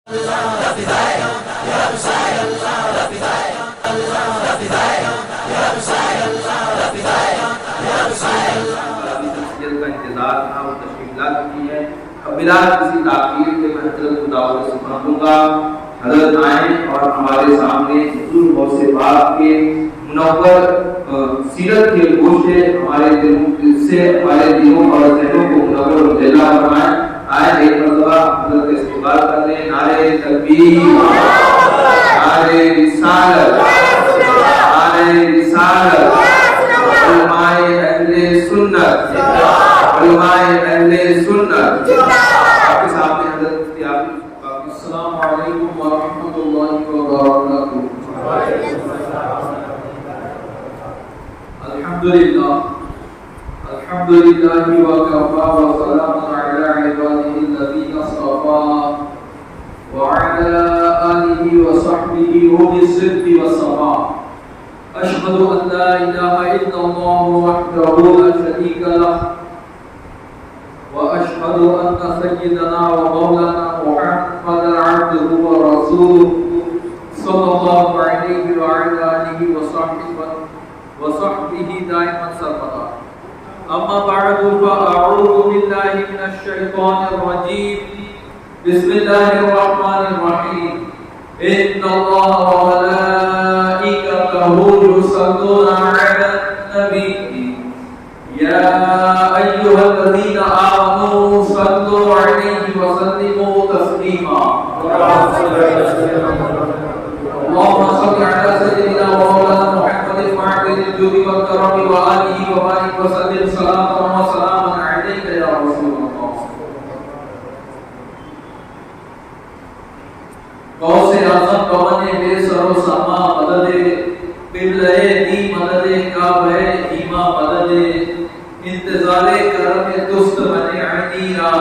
بلا کسی تاخیر کے میں حضرت کو دعوت سنا دوں گا. حضرت آئیں اور ہمارے سامنے حضور غوث پاک کے منور سیرت کے گوشے ہمارے دلوں سے ہمارے دلوں اور ذہنوں کو منور و جلا فرمائیں. آئے ایک مرتبہ حضرت کا استقبال کر لیں. نعرہ تکبیر، نعرہ رسالت، نعرہ رسالت. علماء اہل سنت، علماء اہل سنت. آپ کے سامنے حضرت مفتی عابد. السلام علیکم ورحمۃ اللہ وبرکاتہ. الحمدللہ الحمدللہ وکفا وسلام علی عبادہ الذین اصطفى وعلى آلہ وصحبہ اولي الصدق والصفاء. اشهد ان لا اله الا الله وحده لا شريك له واشهد ان سيدنا ومولانا محمدا عبده ورسوله صلى الله عليه وعلى اله وصحبه دائما سرمدا. اما بعد فاعوذ بالله من الشيطان الرجيم. بسم الله الرحمن الرحيم. ان الله وملائكته يصلون على النبي يا ايها الذين امنوا صلوا عليه وسلموا تسليما. اللهم صل على سيدنا ومولانا محمد المعدل الجود والكرم وآله وبارك وسلم صلاة وسلاما عليك يا رسول الله. غوث اعظم پون بے سر و سما مدد قبلہ دی مدد کعبہ ایما مدد انتظار کرم دست بنے عینی را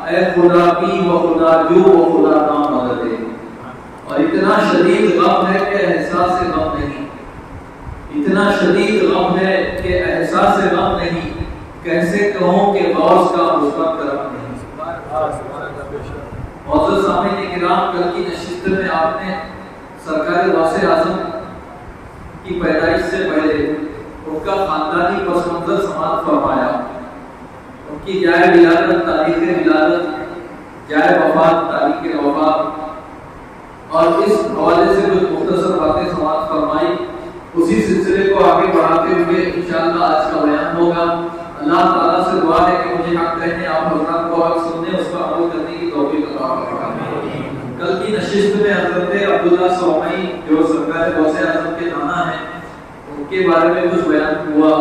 اے خدا بھی و خدا جو و خدا نا مدد. اور اتنا شدید غم ہے کہ احساس غم نہیں، اتنا شدید غم ہے کہ احساس غم نہیں. کیسے کہوں کہ غوث کا مثبت کرم نہیں. معزز سامعین کرام، کل کی نشست میں آپ نے سرکار غوث اعظم کی پیدائش سے پہلے ان کا خاندانی پس منظر سماعت فرمایا. ان کی جائے ولادت، تاریخ ولادت، جائے وفات، تاریخ وفات، اور اس حوالے سے کچھ مختصر باتیں سماعت فرمائی. اسی سلسلے کو آگے بڑھاتے ہوئے انشاءاللہ آج کا بیان ہوگا. اللہ تعالیٰ سے دعا ہے کہ مجھے حق کہنے، آپ حضرات کو حق سننے، اس پر عمل کرنے کی توفیق عطا فرمائے. کل کی نشست میں حضرت عبداللہ سومئی جو سرکار غوث اعظم کے نانا ہیں، ان کے بارے میں کچھ بیان ہوا.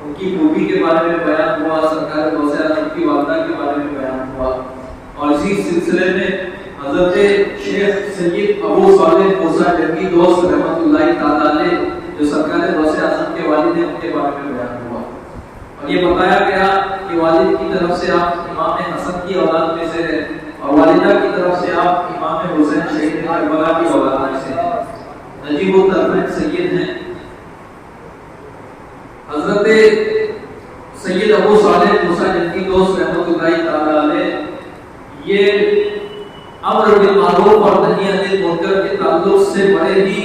ان کی پھوپھی کے بارے میں بیان ہوا، سرکار غوث اعظم کی والدہ کے بارے میں بیان ہوا. اور اسی سلسلے میں حضرت شیخ سید ابو صالح موسیٰ جنگی دوست رحمۃ اللہ تعالیٰ علیہ جو سرکار غوث اعظم کے والد ہیں، ان کے بارے میں بیان ہوا. اور یہ بتایا گیا کہ والد کی طرف سے آپ امام حسن کی اولاد میں سے ہیں، اور والدہ کی طرف سے آپ امام حسین شہید کربلا کی اولاد میں سے ہیں، نجیب الطرفین سید ہیں. حضرت سید ابو صالح موسیٰ جنگی دوست رحمۃ اللہ تعالیٰ علیہ یہ امر بالمعروف اور نہی عن المنکر کے تعلق سے بڑے ہی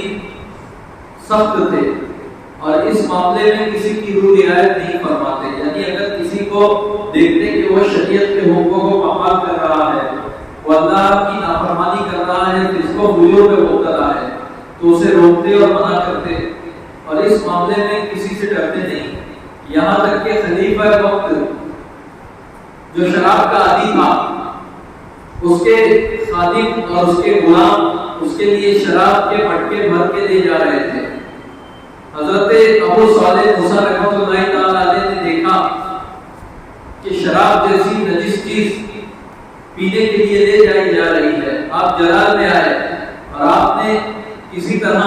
سخت تھے، اور اس معاملے میں کسی کی روح رعایت نہیں فرماتے. یعنی اگر کسی کو دیکھتے کہ وہ شریعت کے حکموں کو پامال کر رہا ہے، وہ اللہ کی نافرمانی کر رہا ہے، جس کو فجور میں مبتلا ہے، تو اسے روکتے اور منع کرتے، اور اس معاملے میں کسی سے ڈرتے نہیں. یہاں تک کہ خلیفہ وقت جو شراب کا عادی تھا، اس کے خادم اور اس کے غلام اس کے لیے شراب کے مٹکے بھر کے لے جا رہے تھے. حضرت ابو صالح موسیٰ رحمۃ اللہ تعالیٰ علیہ نے دیکھا کہ شراب جیسی نجس چیز پینے کے لیے لے جائی جا رہی ہے. آپ جلال میں آئے اور آپ نے کسی طرح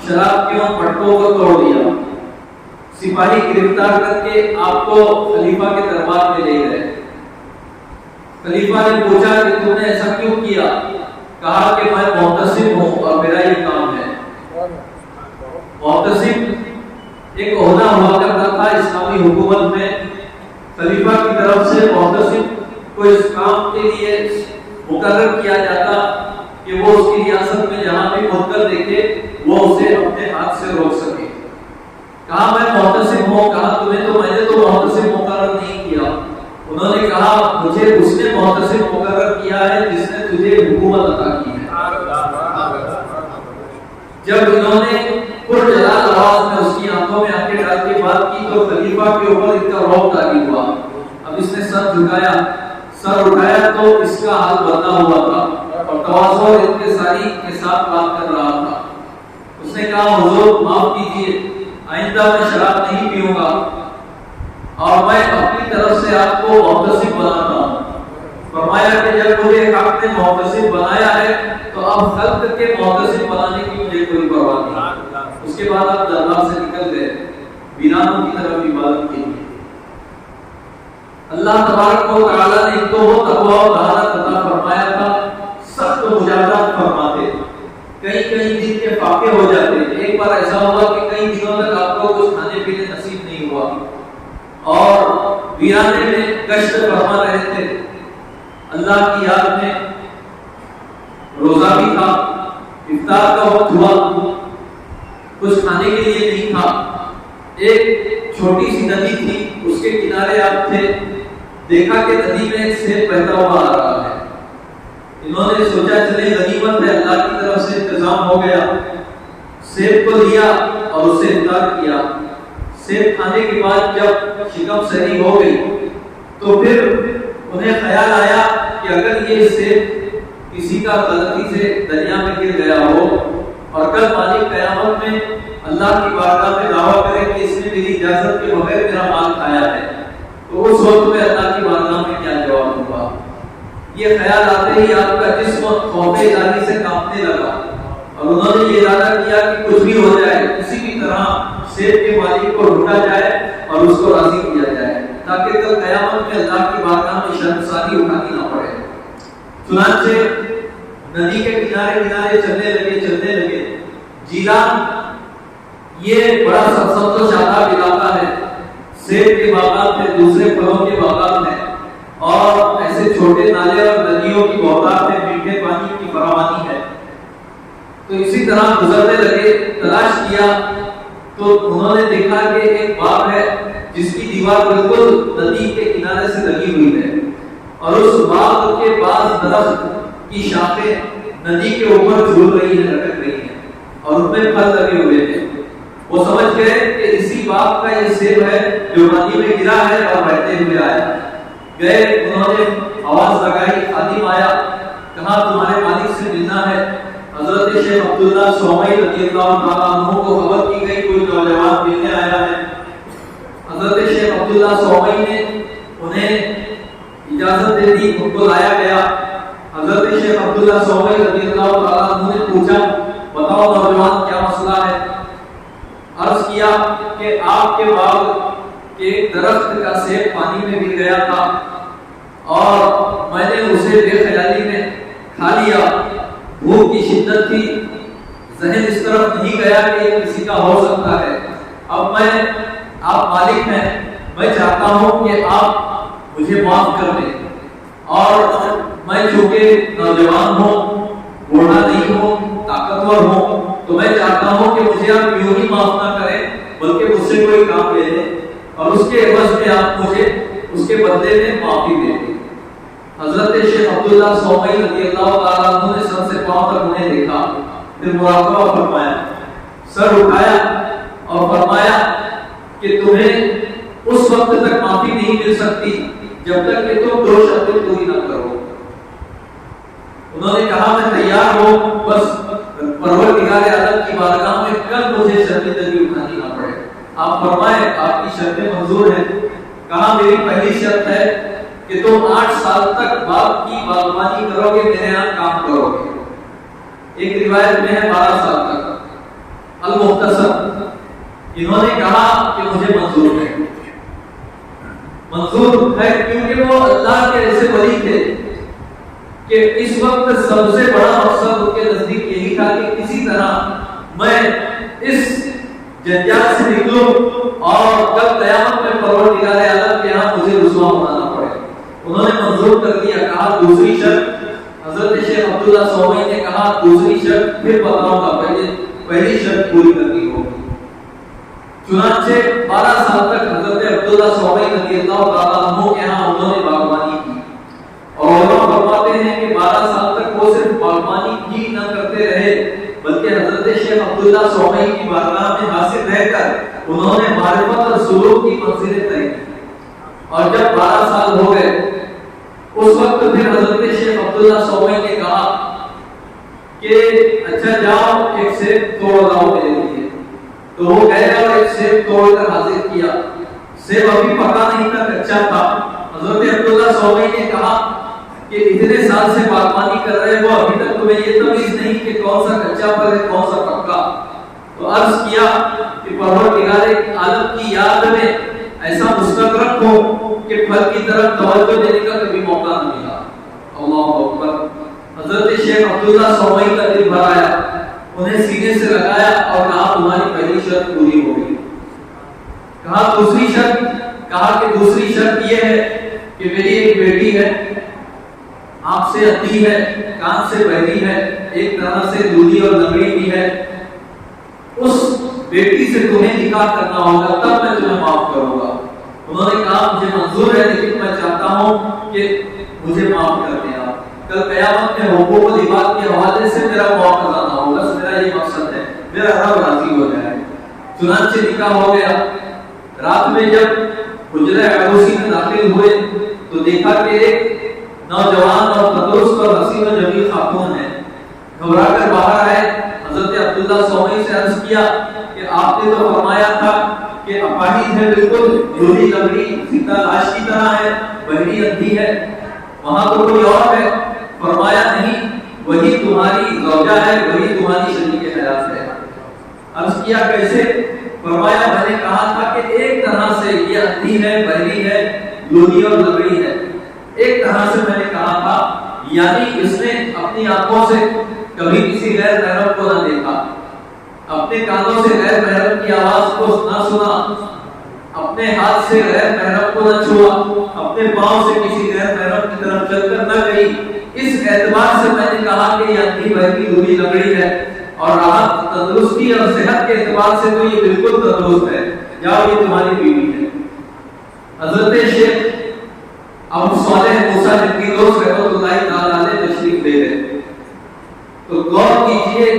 شراب کے ان مٹکوں کو توڑ دیا. سپاہی گرفتار کر کے آپ کو خلیفہ کے دربار میں لے گئے. خلیفہ نے پوچھا کہ تم نے ایسا کیوں کیا؟ کہا کہ میں محتسب ہوں اور میرا یہ کام ہے. محتسب ایک عہدہ ہوا کرتا تھا اسلامی حکومت میں. خلیفہ کی طرف سے محتسب کو اس کام کے لیے مقرر کیا جاتا کہ کی ریاست میں جہاں بھی منکر دیکھے وہ اسے اپنے ہاتھ سے روک سکے. کہا میں محتسب ہوں. کہا تمہیں تو میں نے تو محتسب مقرر نہیں کیا. انہوں نے کہا مجھے اس نے محتسب مقرر کیا ہے جس نے تجھے حکومت عطا کی ہے. جب انہوں نے پرجلال آواز میں اس کی آنکھوں میں آنکھیں ڈال کے بات کی تو خلیفہ کے اوپر ان کا رعب طاری ہوا. اب اس نے سر اٹھایا تو اس کا حال بدلا ہوا تھا اور تواضع اور انکساری کے ساتھ بات کر رہا تھا. اس نے کہا حضور معاف کیجیے، آئندہ میں شراب نہیں پیوں گا اور میں اپنی طرف سے آپ کو محتسب بناتا ہوں. فرمایا کہ جب مجھے حق نے محتسب بنایا ہے تو اب خلق کے محتسب بنانے کی مجھے کوئی پرواہ نہیں. اس کے بعد آپ دربار سے نکل گئے ویرانوں کی طرف عبادت کے لیے. اللہ تبارک و تعالی نے ان کو وہ تقوی و طہارت عطا فرمایا تھا. سخت مجاہدات فرماتے، کئی دن کے فاقے ہو جاتے. ایک بار ایسا ہوا کہ کئی دنوں تک آپ کو کچھ کھانے پینے نصیب نہیں ہوا اور ویرانے میں گشت فرما رہے تھے. اللہ کی یاد میں روزہ بھی تھا، افطار کا وقت ہوا، کچھ کھانے کے لیے نہیں تھا. ایک چھوٹی سی ندی تھی، اس کے کنارے آپ تھے. دیکھا کہ ندی میں ایک سیب بہتا ہوا آ رہا ہے. انہوں نے سوچا چلے غنیمت ہے، اللہ کی طرف سے انتظام ہو گیا. سیب کو لیا اور اسے افطار کیا. سیب کھانے کے بعد جب شکم سحری ہو گئی تو پھر انہیں خیال آیا کہ اگر یہ سیب کسی کا غلطی سے دریا میں گر گیا ہو اور کل مالک قیامت میں اللہ کی بارگاہ میں دعویٰ کرے کہ اس نے میری اجازت کے بغیر میرا مال کھایا ہے تو اس وقت میں اللہ کی بارگاہ میں کیا جواب دوں گا. یہ خیال آتے ہی آپ کا جسم خوف الہی سے کانپنے لگا اور انہوں نے یہ ارادہ کیا کہ کچھ بھی ہو جائے کسی بھی طرح سیب کے مالک کو ڈھونڈا جائے اور اس کو راضی کیا جائے تاکہ کل قیامت میں اللہ کی بارگاہ میں شرمساری اٹھانی نہ پڑے. چنانچہ ندی کے کنارے چلنے لگے. جیلان یہ بڑا سبزہ و شاداب علاقہ ہے. سیب کے باغات ہیں، دوسرے پھلوں کے باغات ہیں اور ایسے چھوٹے نالے اور ندیوں کی بہتات ہیں، میٹھے پانی کی فراوانی ہے. تو اسی طرح گزرنے لگے. تلاش کیا تو انہوں نے دیکھا کہ ایک باغ ہے جس کی دیوار بالکل ندی کے کنارے سے لگی ہوئی ہے اور اس باغ کے پاس درخت کی شاخیں ندی کے اوپر جھول رہی ہیں، لٹک رہی ہیں اور ان میں پھل لگے ہوئے ہیں. وہ سمجھ گئے کہ اسی باغ کا یہ سیب ہے جو ندی میں گرا ہے اور بہتے ہوئے آیا. گئے، انہوں نے آواز لگائی، خادم آیا، کہا تمہارے مالک سے ملنا ہے. حضرت شیخ عبداللہ سومی رضی اللہ تعالیٰ عنہ کو خبر کی گئی کوئی نوجوان ملنے آیا ہے. حضرت شیخ عبداللہ سومی نے انہیں اجازت دے دی، ان کو لایا گیا. حضرت شیخ عبداللہ سومی رضی اللہ تعالیٰ عنہ نے پوچھا بتاؤ نوجوان کیا مسئلہ ہے. عرض کیا کہ آپ کے باغ کے ایک درخت کا سیب پانی میں گر گیا تھا اور میں نے اسے بے خیالی میں کھا لیا. بھوک کی شدت تھی، ذہن اس طرف نہیں گیا کہ یہ کسی کا ہو سکتا ہے. اب آپ مالک ہیں، میں چاہتا ہوں کہ آپ مجھے معاف کر دیں اور میں چونکہ نوجوان ہوں، بوڑھا نہیں ہوں، طاقتور ہوں، تو میں چاہتا ہوں کہ مجھے آپ یوں ہی معاف نہ کریں بلکہ مجھ سے کوئی کام لے لیں اور اس کے عوض میں آپ مجھے اس کے بدلے میں معافی دے دیں. حضرت شیخ عبداللہ سومی رضی اللہ تعالیٰ عنہ نے سر سے پاؤں تک انہیں دیکھا، پھر مراقبہ فرمایا، سر اٹھایا اور فرمایا کہ تمہیں اس وقت تک معافی نہیں مل سکتی جب تک کہ تم 2 شرطیں پوری نہ کرو. انہوں نے کہا میں تیار ہوں، بس پروردگار عالم کی بارگاہ میں کل مجھے شرمندگی اٹھانی نہ پڑے. آپ فرمائیں آپ کی شرطیں منظور ہیں. کہا میری پہلی شرط ہے کہ تم 8 سال تک باغ کی باغبانی کرو گے، میرے یہاں کام کرو گے. ایک روایت میں ہے 12 سال تک. المختصر انہوں نے کہا کہ مجھے منظور ہے. منظور ہے کیونکہ وہ اللہ کے ایسے ولی تھے کہ اس وقت سب سے بڑا مقصد ان کے نزدیک یہی تھا کہ کسی طرح میں اس جنجال سے نکلوں اور کل قیامت میں پروردگار عالم کے یہاں مجھے رسوا ہونا نہ پڑے. انہوں نے منظور کر دیا. کہا دوسری شرط، حضرت شیخ عبداللہ سومی نے کہا دوسری شرط پھر بتاؤں گا، پہلی شرط پوری کرنی ہوگی۔ چنانچہ 12 سال تک حضرت عبداللہ صوبی رضی اللہ تعالیٰ عنہ کے ہاں انہوں نے باغبانی کی، اور علماء فرماتے ہیں کہ 12 سال تک وہ صرف باغبانی ہی نہ کرتے رہے بلکہ حضرت شیخ عبداللہ صوبی کی بارگاہ میں حاضر رہ کر انہوں نے معرفت اور سلوک کی منزلیں طے کی، اور جب 12 سال ہو گئے اس وقت پھر حضرت شیخ عبداللہ صوبی نے کہا کہ اچھا جاؤ ایک سیب توڑ لاؤ میرے لیے، تو وہ گئے اور ایک سیب توڑ کر حاضر کیا۔ سیب ابھی پکا نہیں تھا، کچا تھا۔ حضرت عبداللہ صوبی نے کہا کہ اتنے سال سے باغبانی کر رہے ہو، ابھی تک تمہیں یہ تمیز نہیں کہ کون سا کچا پھل ہے کون سا پکا۔ تو عرض کیا کہ پروردگار عالم کی یاد میں ایسا مستدرک ہو کہ پھل کی طرف توجہ دینے کا کبھی موقع نہ ملا۔ اللہ اکبر۔ حضرت شیخ عبداللہ صوبی کا دل بھر آیا، انہیں سینے سے لگایا اور کہا تمہاری پہلی شرط پوری ہو گئی۔ کہا دوسری شرط؟ کہا کہ دوسری شرط یہ ہے کہ میری ایک بیٹی ہے، آنکھ سے اندھی ہے، کان سے بہری ہے، ایک طرح سے لولی اور لنگڑی بھی ہے، اس بیٹی سے تمہیں نکاح کرنا ہوگا تب میں تمہیں معاف کروں گا۔ انہوں نے کہا مجھے منظور ہے لیکن میں چاہتا ہوں کہ مجھے معاف کر دیں آپ، کل قیامت میں حقوق العباد کے حوالے سے میرا مواخذہ نہ ہو، بس میرا یہ مقصد ہے، میرا رب راضی ہو جائے۔ چنانچہ نکاح ہو گیا۔ رات میں جب حجرہ عروسی میں داخل ہوئے تو دیکھا کہ ایک نوجوان اور تندرست اور حسین و جمیل خاتون ہے۔ گھبرا کر باہر آئے، حضرت عبداللہ صوبی سے عرض کیا کہ آپ نے تو فرمایا تھا کہ اپاہج ہے، بالکل لولی لنگڑی زندہ لاش کی طرح ہے، بہری اندھی ہے، وہاں تو کوئی اور ہے؟ فرمایا نہیں، وہی تمہاری زوجہ ہے، وہی تمہاری شریک حیات ہے۔ عرض کیا کیسے؟ فرمایا میں نے کہا تھا کہ ایک طرح سے یہ اندھی ہے، بہری ہے، لولی اور لنگڑی ہے، ایک طرح سے میں نے کہا تھا، یعنی اس نے اپنی آنکھوں سے کبھی کسی غیر محرم کو نہ دیکھا، اپنے کانوں سے غیر محرم کی آواز کو نہ سنا، اپنے ہاتھ سے غیر محرم کو نہ چھوا، اپنے پاؤں سے کسی غیر محرم کی طرف چل کر نہ گئی۔ اس اعتبار سے میں نے کہا کہ یہ اندھی بہری لولی لنگڑی ہے، اور راحت تندرستی اور صحت کے اعتبار سے تو یہ بالکل تندرست ہے، جاؤ یہ تمہاری بیوی ہے۔ حضرت شیخ ابو صالح موسیٰ جنگی دوست رحمۃ اللہ تعالیٰ علیہ تشریف لے گئے، تو غور کیجئے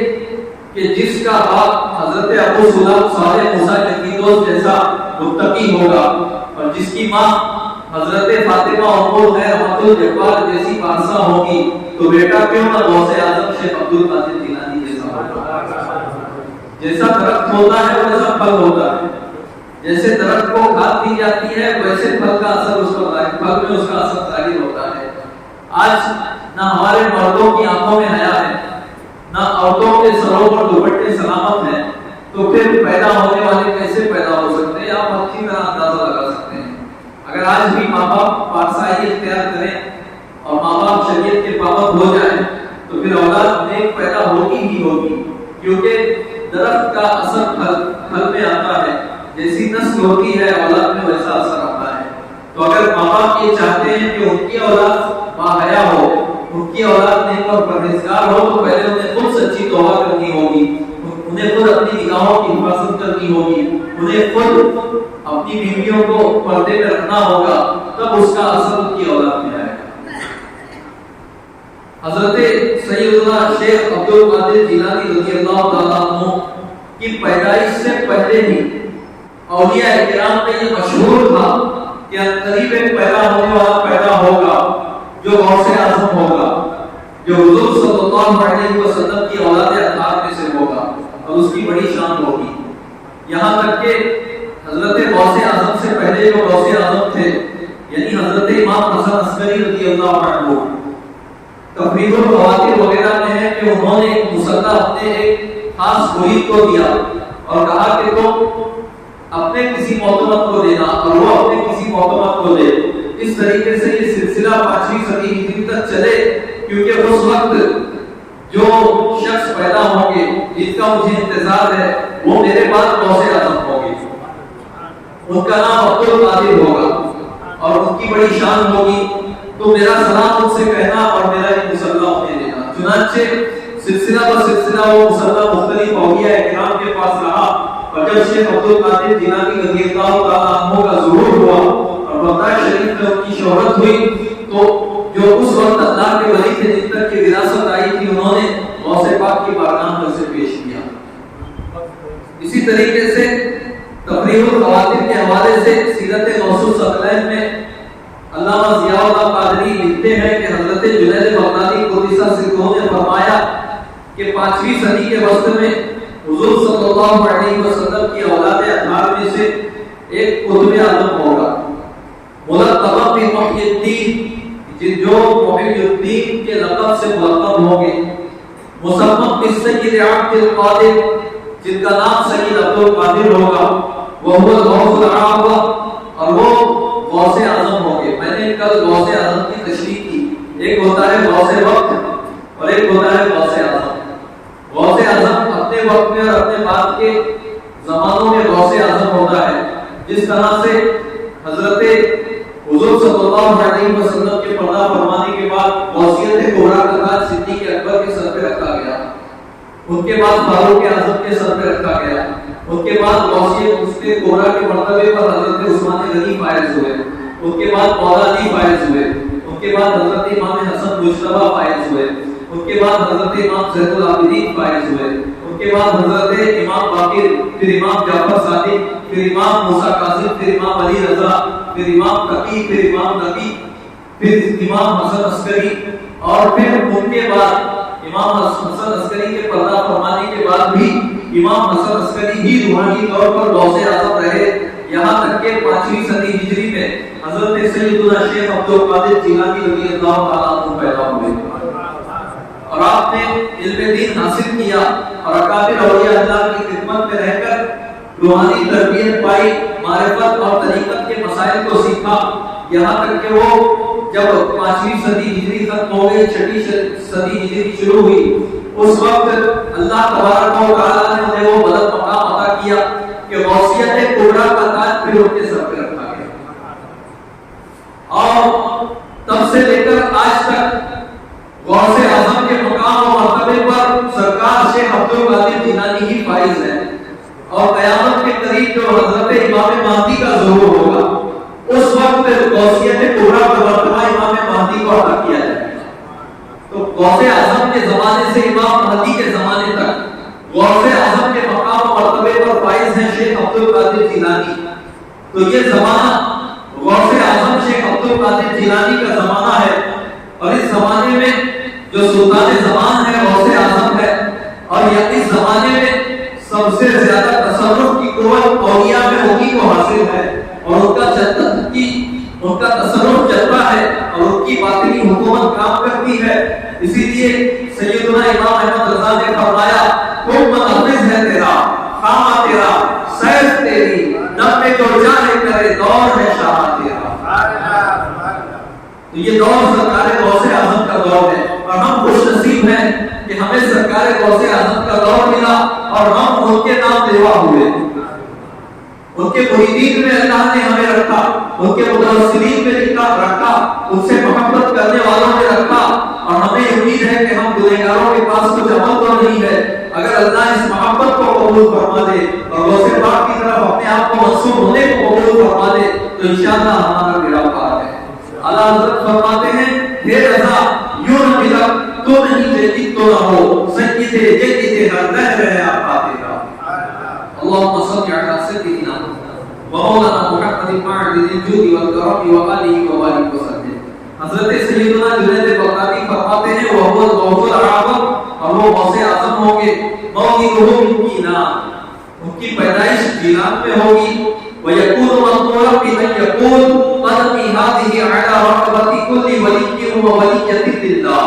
کہ جس کا باپ حضرت ابو صالح موسیٰ جنگی دوست جیسا متقی ہوگا اور جس کی ماں حضرت فاطمہ ام الخیر رحمۃ الجبار جیسی پارسا ہوگی، تو بیٹا کیوں نہ غوث اعظم شیخ عبد القادر جیلانی جیسا ہوگا۔ جیسا درخت ہوتا ہے ویسا پھل ہوتا ہے، جیسے درخت کو کھاد دی جاتی ہے ویسے پھل کا اثر اس پر پھل میں اس کا اثر ظاہر ہوتا ہے۔ آج نہ ہمارے مردوں کی آنکھوں میں حیا ہے، نہ عورتوں کے سروں پر دوپٹے سلامت ہیں، تو پھر پیدا ہونے والے کیسے پیدا ہو سکتے ہیں؟ آپ اچھی طرح اندازہ لگا سکتے ہیں۔ اگر آج بھی ماں باپ پارسائی اختیار کریں اور ماں باپ شریعت کے پابند ہو جائیں تو پھر اولاد نیک پیدا ہوگی ہی ہوگی، کیونکہ درخت کا اثر پھل میں آتا ہے، جیسی نسل ہوتی ہے اولاد میں ویسا اثر آتا ہے۔ تو اگر ماں باپ یہ چاہتے ہیں کہ ان کی اولاد باحیا ہو، ان کی اولاد نیک اور پرہیزگار ہو، تو پہلے انہیں خود سچی توبہ کرنی ہوگی، انہیں خود اپنی نگاہوں کی حفاظت کرنی ہوگی، انہیں خود اپنی بیویوں کو پردے میں رکھنا ہوگا، تب اس کا اثر ان کی اولاد میں آئے گا۔ حضرت سیدنا شیخ عبد القادر جیلانی رضی اللہ تعالیٰ عنہ کی پیدائش سے پہلے ہی اولیاء کرام میں یہ مشہور تھا کہ قریب ایک پیدا ہونے والا پیدا ہوگا جو غوث اعظم ہوگا، جو حضور صلی اللہ علیہ وسلم کی اولاد اطہار میں سے ہوگا اور اس کی بڑی شان ہوگی۔ یہاں تک کہ حضرت غوث اعظم سے پہلے جو غوث اعظم تھے یعنی حضرت امام حسن عسکری رضی اللہ عنہ، تقریب الخواتر وغیرہ میں ہے کہ انہوں نے ایک مسلح اپنے ایک خاص مرید کو دیا اور کہا کہ تم اپنے کسی معتمد کو دینا اور وہ اپنے کسی معتمد کو دے۔ اس طریقے سے یہ سلسلہ 5ویں صدی ہجری تک چلے، کیونکہ اس وقت جو شخص پیدا ہوں گے جن کا مجھے انتظار ہے وہ میرے بعد غوث اعظم ہوں گے، ان کا نام عبد القادر ہوگا اور ان کی بڑی شان ہوگی، تو میرا سلام ان سے کہنا اور میرا یہ مسلح انہیں دینا۔ چنانچہ سلسلہ پر سلسلہ وہ مسلح مختلف اولیاء کرام کے پاس رہا، اور جب شیخ عبد القادر جیلانی رضی اللہ تعالیٰ عنہ کا ظہور ہوا اور بغداد شریف میں ان کی شہرت ہوئی، تو جو اس وقت اللہ کے ولی تھے جن تک کی وراثت آئی تھی، انہوں نے غوث پاک کی بارگاہ میں اسے پیش کیا۔ اسی طریقے سے تفریح الخواطر کے حوالے سے سیرت غوث الثقلین میں علامہ ضیاء اللہ قادری لکھتے ہیں کہ حضرت جنید بغدادی قدس سرہ نے فرمایا کہ 5ویں صدی کے وسط میں حضور صلی اللہ علیہ وسلم کی اولاد اطہار میں سے ایک قطب اعظم ہوگا، ملقب بمحی الدین، جو محی الدین کے لقب سے ملقب ہوں گے، مسمى بالسید عبد القادر، جن کا نام سید عبد القادر ہوگا، وہ الغوث العظم، اور وہ غوث اعظم ہوں گے۔ میں نے کل غوث اعظم کی تشریح کی، ایک ہوتا ہے غوث وقت اور ایک ہوتا ہے غوث اعظم۔ غوث اعظم اپنے وقت میں اور اپنے بعد کے زمانوں میں غوث اعظم ہوتا ہے، جس طرح سے حضرت حضور صلی اللہ علیہ وسلم کے پردہ فرمانے کے بعد غوثیت کبریٰ کا تاج صدیق اکبر کے سر پہ رکھا گیا، ان کے بعد فاروق اعظم کے سر پہ رکھا گیا، ان کے بعد غوثیت اس کے کبریٰ کے مرتبے پر حضرت عثمان غنی فائز ہوئے، ان کے بعد مولا علی فائز ہوئے، ان کے بعد حضرت امام حسن مجتبیٰ فائز ہوئے، ان کے بعد حضرت امام زید العابدین فائز ہوئے، ان کے بعد حضرت امام باقر، پھر امام جعفر صادق، پھر امام موسیٰ کاظم، پھر امام علی رضا، پھر امام تقی، پھر امام نقی، پھر امام حسن عسکری، اور پھر ان کے بعد امام حسن عسکری کے پردہ فرمانے کے بعد بھی امام حسن عسکری ہی روحانی طور پر غوث اعظم رہے، یہاں تک کہ 5ویں صدی ہجری میں حضرت سیدنا شیخ عبد القادر جیلانی رضی اللہ تعالیٰ عنہ پیدا ہوئے، اور آپ نے علم دین حاصل کیا اور اکابر اولیاء اللہ کی خدمت میں رہ کر روحانی تربیت پائی، معرفت اور طریقت کے مسائل کو سیکھا، یہاں تک کہ وہ جب 5ویں صدی ہجری ختم ہو گئی، 6ویں صدی ہجری شروع ہوئی، اس وقت اللہ تبارک و تعالیٰ نے انہیں وہ بلند مقام عطا کیا کہ غوثیت کبریٰ کا تاج پھر ان کے سر پہ رکھا گیا، اور تب سے لے کر آج تک غوث اعظم کے مقام و مرتبے پر سرکار شیخ عبد القادر جیلانی ہی فائز ہے، اور قیامت کے قریب جو حضرت امام مہدی کا ظہور ہوگا، اس وقت غوثیت کبریٰ کا مرتبہ امام مہدی کو عطا کیا جائے گا۔ تو غوث اعظم کے زمانے سے امام مہدی کے زمانے تک غوث اعظم کے مقام و مرتبے پر فائز ہیں شیخ عبد القادر جیلانی۔ تو یہ زمانہ غوث اعظم شیخ عبد القادر جیلانی کا زمانہ ہے، اور اس زمانے میں جو سلطان زمان ہے غوث اعظم ہے، اور یہ اس زمانے میں سب سے زیادہ تصرف کی قوت اولیاء میں انہی کو حاصل ہے، اور ان کا تصرف چلتا ہے اور ان کی باطنی حکومت کام کرتی ہے۔ اسی لیے سیدنا امام احمد رضا نے فرمایا، تم منافذ ہے تیرا، خامہ تیرا، سیف تیری، نب میں جو جانے کرے دور ہے شاہ تیرا۔ تو یہ دور سرکار غوث اعظم کا دور ہے، اور ہم خوش نصیب ہیں کہ ہمیں سرکار غوث اعظم کا دور ملا اور ہم ان کے نام لیوا ہوئے، ان کے مریدین میں اللہ نے ہمیں رکھا، ان کے متوسلین میں رکھا، ان سے محبت کرنے والوں میں رکھا، اور ہمیں امید ہے کہ ہم گنہگاروں کے پاس کچھ عمل تو نہیں ہے، اگر اللہ اس محبت کو قبول فرما دے اور غوث پاک کی طرف اپنے آپ کو منسوب ہونے کو قبول فرما دے تو انشاءاللہ ہمارا بیڑا پار ہے۔ اللہ حضرت فرماتے ہیں، ہے رضا یوں نہ ملا تو نہیں جدید تو نہ ہو، سید جدید ہر دہر ہے آقا تیرا۔ اللہم صلی علی سیدنا ومولانا محمد معدن الجود والکرم وآلہ وبارک وسلم۔ حضرت سیدنا جنید بغدادی فرماتے ہیں، وہ الغوث العظم، اور وہ غوث اعظم ہوں گے، مولدہ من جیلان، ان کی پیدائش جیلان میں ہوگی، وَيَكُونُ مَنْقُورًا بِأَنْ يَقُولُ قَدْمِي هَذِهِ عَلَى رَقَبَةِ كُلِّ وَلِيٍّ وَوَلِيَّةٍ لِلَّهِ،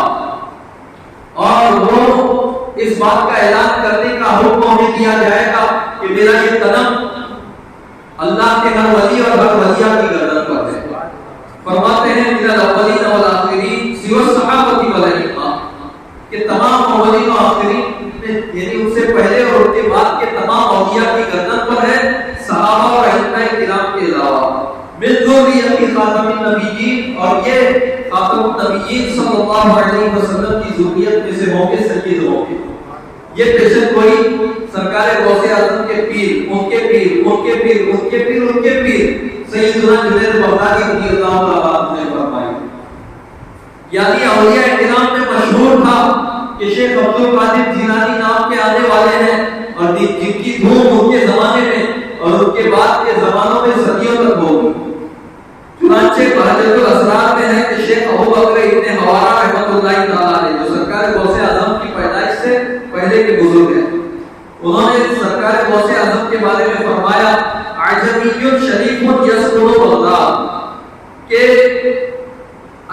اور وہ اس بات کا اعلان کرنے کا حکم ہمیں دیا جائے گا کہ میرا یہ قدم اللہ کے ہر ولی اور ہر ولیہ کی گردن پر ہے۔ فرماتے ہیں من الاولین والآخرین سوى الصحابۃ والائمہ، کہ تمام اولین و آخرین یعنی ان سے پہلے اور ان کے بعد کے تمام اولیاء کی گردن پر ہے، صحابہ اور ائمہ کرام کے علاوہ۔ من ذریۃ خاتم النبیین، اور یہ خاتم النبیین صلی اللہ علیہ وسلم کی ذریت میں سے ہوں گے، سید ہوں گے۔ یہ پیشن گوئی سرکار غوث اعظم کے پیر، ان کے پیر، ان کے پیر، ان کے پیر، ان کے پیر سیدنا جنید بغدادی رضی اللہ عنہ نے فرمائی۔ یعنی اولیاء کرام میں مشہور تھا کہ شیخ عبد القادر جیلانی نام کے آنے والے ہیں، اور جن کی دھوم ان کے زمانے میں اور ان کے بعد کے زمانوں میں صدیوں تک ہوگی۔ چنانچہ بہجت الاسرار میں ہے کہ شیخ ابو بکر ابن حوارہ رحمۃ اللہ تعالی علیہ، جو سرکار غوث اعظم کی پیدائش سے پہلے کے بزرگ ہیں، انہوں نے سرکار غوث اعظم کے بارے میں فرمایا عجمی شریف یسکن بغداد، کہ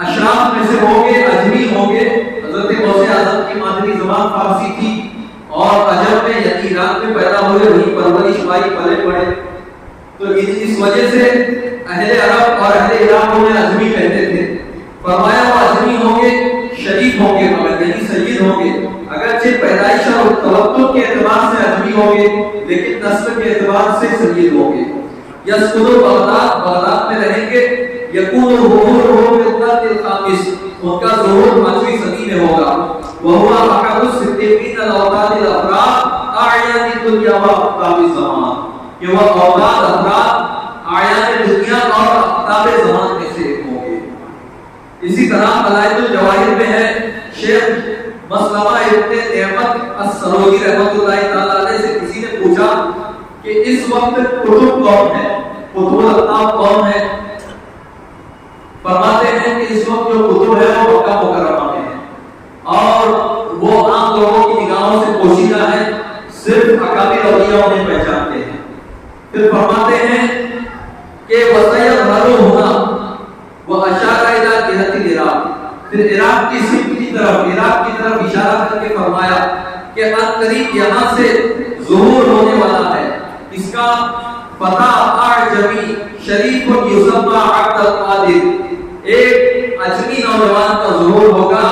اشراف میں سے ہوں گے، اجمی ہوں گے۔ حضرت غوث اعظم کی مادری زبان فارسی تھی اور عجم میں یعنی ایران میں پیدا ہوئے، وہیں پرورش پائی، پلے پڑے، تو اس وجہ سے اہل عرب اور اہل عراق انہیں اجمی کہتے تھے۔ فرمایا وہ اجمی ہوں گے، شریف ہوں گے، مگر یعنی سید ہوں گے، اگرچہ پیدائش اور توقع کے اعتبار سے اجمی ہوں گے، لیکن نسل کے اعتبار سے سید ہوں گے۔ یسکن بغداد، بغداد میں رہیں گے۔ یکون ظہورہ فی القرن الخامس، ان کا ظہور 5ویں صدی میں ہوگا۔ وہو احد الصدیقین الاوتاد الافراد اعیان الدنیا و اقطاب الزمان، کہ وہ اوتاد افراد اعیان دنیا اور اقطاب زمان میں سے ہوں گے۔ اسی طرح قلائد الجواہر میں ہے، شیخ مسلمہ ابن نعمت السروجی رحمۃ اللہ تعالی علیہ سے کسی نے پوچھا کہ اس وقت کتب کون ہے، کتب الاقطاب کون ہے؟ فرماتے ہیں کہ اس وقت جو کتب ہے وہ مکہ مکرمہ میں ہے، اور وہ عام لوگوں کی نگاہوں سے پوشیدہ ہے، صرف اکابر اولیاء انہیں پہچانتے ہیں۔ پھر فرماتے ہیں کہ وَسَيَظْهَرُ هُنَا وَأَشَارَ إِلَىٰ جِهَةِ الْعِرَاقِ، پھر عراق کی سمت کی طرف، عراق کی طرف اشارہ کر کے فرمایا کہ عنقریب یہاں سے ظہور ہونے والا ہے، اس کا فتح اعجمی شریف یسمى عبد القادر، ایک اجمی نوجوان کا ظہور ہوگا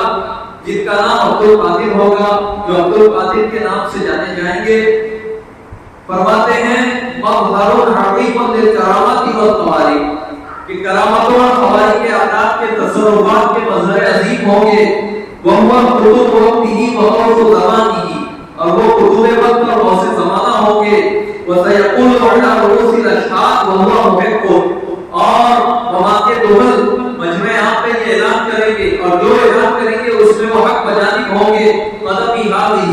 جن کا نام عبد القادر ہوگا، جو عبد القادر کے نام سے جانے جائیں گے۔ فرماتے ہیں مظہر حقیق للکرامات والخوارق، کہ کرامتوں اور خوارق کے عادات کے تصرفات کے مظہر عظیم ہوں گے۔ وَهُوَ قُطُبُ وَقْتِهِ وَغَوْثُ زَمَانِهِ، اور وہ قطب وقت اور غوث زمانہ ہوں گے۔ وَسَيَقُولُ عَلَىٰ رُءُوسِ الْأَشْهَادِ وَهُوَ مُحِقٌّ، اور مواقع دول مجمع عام میں یہ اعلان کریں گے، اور جو اعلان کریں گے اس میں وہ حق بجانب ہوں گے۔ قدمی هذه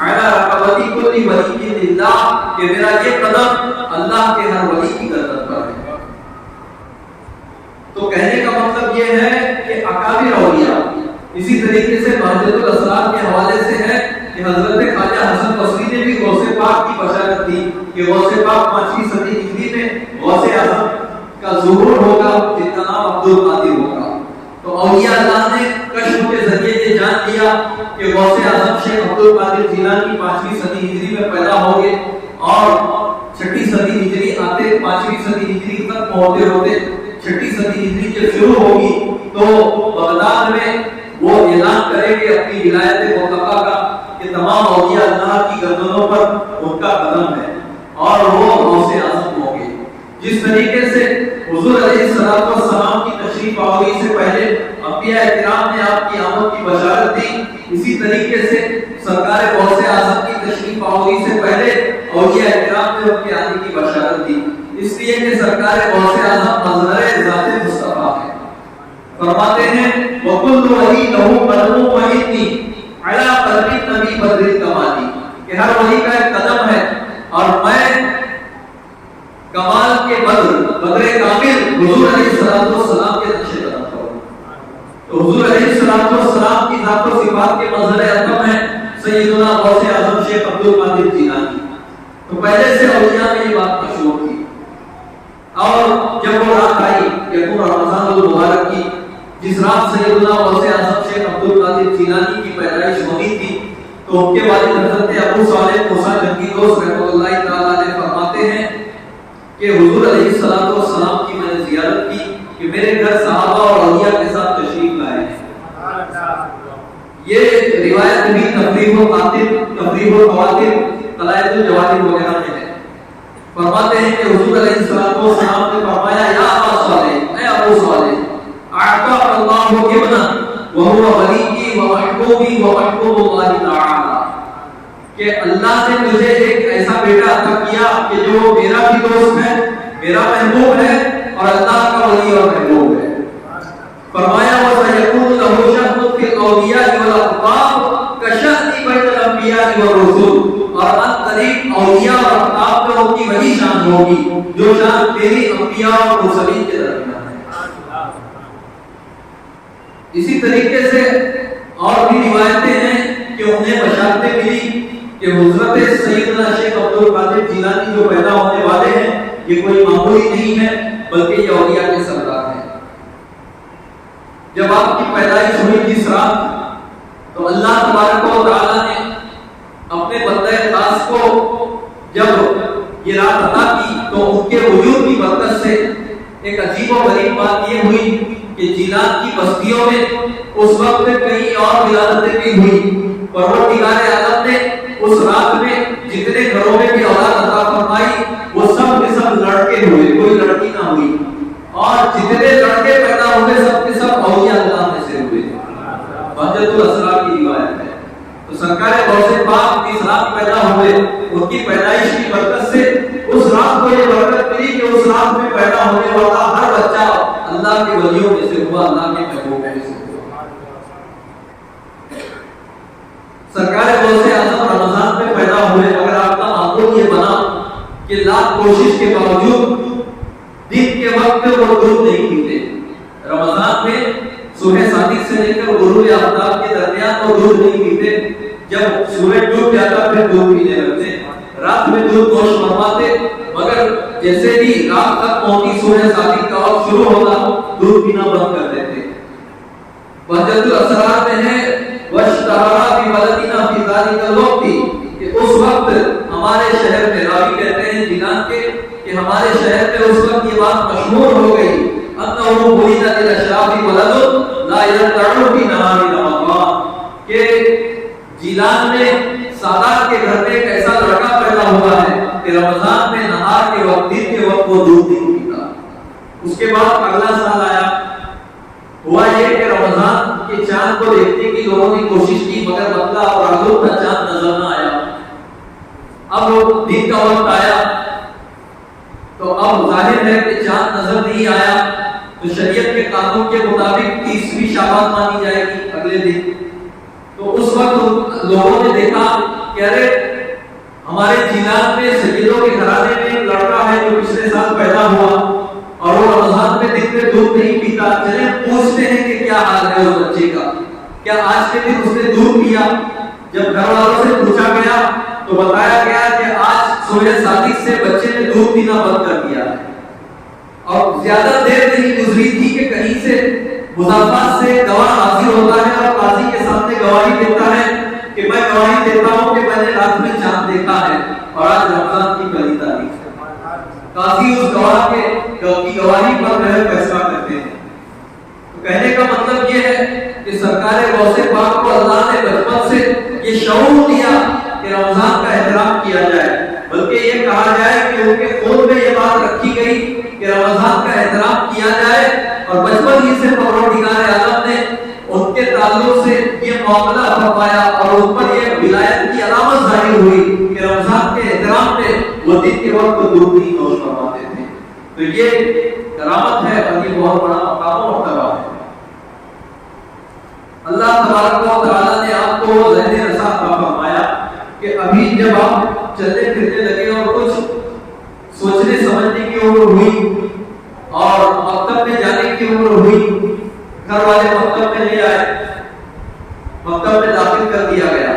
علی رقبتی کل ولی للہ، کہ میرا یہ قدم اللہ کے ہر ولی کی گردن پر ہے۔ تو کہنے کا مطلب یہ ہے کہ اکابر اولیاء، اسی طریقے سے بہجت الاسرار کے حوالے سے ہے کہ حضرت خواجہ حسن بصری نے بھی غوث پاک کی بشارت دی کہ غوث پاک 5ویں صدی ہجری میں غوث اعظم کا ظہور ہوگا جن کا نام عبد القادر ہوگا۔ تو اولیاء اللہ نے کشف کے ذریعے یہ جان لیا کہ غوث اعظم شیخ عبد القادر جیلانی 5ویں صدی ہجری میں پیدا ہوں گے، اور 6ٹھی صدی ہجری آتے 5ویں صدی ہجری تک ہوتے ہوتے 6ٹھی صدی ہجری جب شروع ہوگی تو بغداد میں وہ اعلان کریں گے اپنی ولایت مطلقہ کا کہ تمام اولیاء اللہ کی گردنوں پر ان کا قدم ہے، اور وہ غوث اعظم ہوں گے۔ جس طریقے سے حضور علیہ السلام کی تشریف آوری سے پہلے انبیاء کرام نے آپ کی آمد کی بشارت دی، اسی طریقے سے سرکار غوث اعظم کی تشریف آوری سے پہلے اولیاء کرام نے ان کے آنے کی بشارت دی، اس لیے کہ سرکار غوث اعظم مظہر ذات مصطفیٰ ہے۔ فرماتے ہیں وَكُلُّ وَلِيٍّ لَهُ قَدَمٌ وَإِنِّي عَلَىٰ قَدْرِ النَّبِيِّ بَدْرِ الْكَمَالِ، کہ ہر ولی کا ایک قدم ہے اور میں کمال کے بدر کامل حضور علیہ السلام کے نقش قدم پر ہوں۔ تو حضور علیہ السلام کی ذات و صفات کے مظہر اعظم ہے سیدنا غوث اعظم شیخ عبد القادر جیلانی۔ تو پہلے سے اولیاء میں یہ بات مشہور تھی، اور جب وہ رات آئی یکم رمضان المبارک کی، جس رات سیدنا غوث اعظم شیخ عبد القادر جیلانی کی پیدائش ہونی تھی، تو ان کے والد حضرت ابو صالح موسیٰ جنگی دوست رحمۃ اللہ تعالی علیہ فرماتے ہیں کہ حضور علیہ السلام کی میں نے زیارت کی کہ میرے گھر صحابہ اور اولیاء کے ساتھ تشریف لائے ہیں۔ یہ روایت بھی تفریح و خواتر قلائد الجواہر وغیرہ میں ہے۔ فرماتے ہیں کہ حضور علیہ السلام نے فرمایا یا ابا صالح، اے ابو صالح، اعطاک اللہ ابنا وهو ولی ومحبوبی ومحبوب اللہ تعالی، کہ اللہ نے مجھے ایک ایسا بیٹا عطا کیا کہ جو میرا بھی دوست ہے، میرا محبوب ہے اور اللہ کا ولی اور محبوب ہے۔ فرمایا وَسَيَكُونُ لَهُ شَأْنٌ فِي الْأَوْلِيَاءِ وَالْأَقْطَابِ كَشَأْنِ بَيْنَ الْأَنْبِيَاءِ وَالرُّسُلِ، اور ان قریب اولیاء اور اقطاب میں ان کی وہی شان ہوگی جو شان میری انبیاء اور مرسلین کے درمیان ہے۔ اسی طریقے سے اور بھی روایتیں ہیں کہ انہیں بشارتیں ملی کہ حضرت سیدنا شیخ عبد القادر جیلانی جو پیدا ہونے والے ہیں یہ کوئی معمولی نہیں ہے بلکہ یہ اولیاء کے سردار ہیں۔ جب آپ کی پیدائش ہوئی جس رات، تو اللہ تبارک و تعالیٰ نے اپنے بندہ خاص کو جب یہ رات عطا کی تو ان کے وجود کی برکت سے ایک عجیب و غریب بات یہ ہوئی کہ جیلان کی بستیوں میں اس وقت میں کئی اور ولادتیں بھی ہوئی۔ پروردگار عالم نے اس رات میں جتنے گھروں میں بھی اولاد عطا فرمائی وہ سب کے سب لڑکے ہوئے، کوئی لڑکی نہ ہوئی، اور جتنے لڑکے پیدا ہوئے سب کے سب اولیاء اللہ میں سے ہوئے۔ بہجت الاسرار کی روایت ہے۔ تو سرکار غوث پاک جس رات پیدا ہوئے ان کی پیدائش کی برکت سے اس رات کو یہ برکت ملی کہ اس رات میں پیدا ہونے والا ہر بچہ اللہ کے ولیوں میں سے ہوا، اللہ کے محبوب میں سے ہوا۔ سرکار غوث اعظم رمضان میں پیدا ہوئے، اگر آپ کا معمول یہ بنا کہ لاکھ کوشش کے باوجود دن کے وقت میں وہ دودھ نہیں پیتے، رمضان میں صبح صادق سے لے کر غروب آفتاب کے درمیان وہ دودھ نہیں پیتے، جب سورج ڈوب جاتا پھر دودھ پینے لگتے، رات میں دودھ نوش فرماتے، مگر جیسے بھی رات تک پہنچی سورج صادق کا وقت شروع ہوتا دودھ پینا بند کر دیتے۔ بہجت الاسرار میں ہے وَاشْتَهَرَا بِبَلَدِنَا فِي ذَلِكَ الْوَقْتِ، کہ اس وقت ہمارے شہر میں، راوی کہتے ہیں جیلان کے کہ ہمارے شہر میں اس وقت یہ بات مشہور ہو گئی أَنَّهُ وُلِدَ لِلْأَشْرَافِ وَلَدٌ لَا يَرْتَعُ فِي نَهَارِ رَمَضَانَ، کہ جیلان میں سادات کے گھر میں ایک ایسا لڑکا پیدا ہوا ہے کہ رمضان میں نہار کے وقت، دن کے وقت وہ دودھ نہیں پیتا۔ اس کے بعد اگلا سال آیا، ہوا یہ کہ رمضان کے چاند کو دیکھنے کی لوگوں نے کوشش کی مگر مطلع اور آزود کا چاند نظر نہ آیا۔ اب دن کا وقت آیا تو اب ظاہر ہے کہ چاند نظر نہیں آیا تو شریعت کے قانون کے مطابق 30ویں شعبان مانی جائے گی اگلے دن۔ تو اس وقت لوگوں نے دیکھا کہ ارے ہمارے جیلان میں سیدوں کے گھرانے میں ایک لڑکا ہے جو پچھلے سال پیدا ہوا اور وہ رمضان میں دن میں دودھ نہیں پیتا، چلیں پوچھتے ہیں کہ کیا حال ہے اس بچے کا، کیا آج کے دن اس نے دودھ پیا؟ جب گھر والوں سے پوچھا گیا تو بتایا گیا کہ آج صبح صادق سے بچے نے دودھ پینا بند کر دیا ہے۔ اور زیادہ دیر نہیں گزری تھی کہ کہیں سے مضافات سے گواہ حاضر ہوتا ہے اور قاضی کے سامنے گواہی دیتا ہے کہ میں گواہی دیتا ہوں کہ میں نے رات میں چاند دیکھا ہے اور آج رمضان کی پہلی تاریخ ہے۔ قاضی اس گواہ کی گواہی پر جو ہے فیصلہ کرتے ہیں۔ تو کہنے کا مطلب یہ ہے کہ سرکار غوث پاک کو اللہ نے بچپن سے یہ شعور دیا کہ رمضان کا احترام کیا جائے، بلکہ یہ کہا جائے کہ ان کے خون میں یہ بات رکھی گئی کہ رمضان کا احترام کیا جائے، اور بچپن ہی سے پروردگار عالم نے ان کے تعلق سے یہ معاملہ فرمایا اور ان پر یہ ولایت کی علامت ظاہر ہوئی کہ رمضان کے احترام میں وہ دن کے وقت دودھ نہیں نوش فرماتے تھے۔ تو یہ کرامت ہے اور یہ بہت بڑا مقام و مرتبہ ہے۔ اللہ تبارک و تعالیٰ نے آپ کو ذہن رسا عطا فرمایا کہ ابھی جب آپ چلنے پھرنے لگے اور کچھ سوچنے سمجھنے کی عمر ہوئی اور مکتب میں جانے کی عمر ہوئی، گھر والے مکتب میں لے آئے، مکتب میں داخل کر دیا گیا۔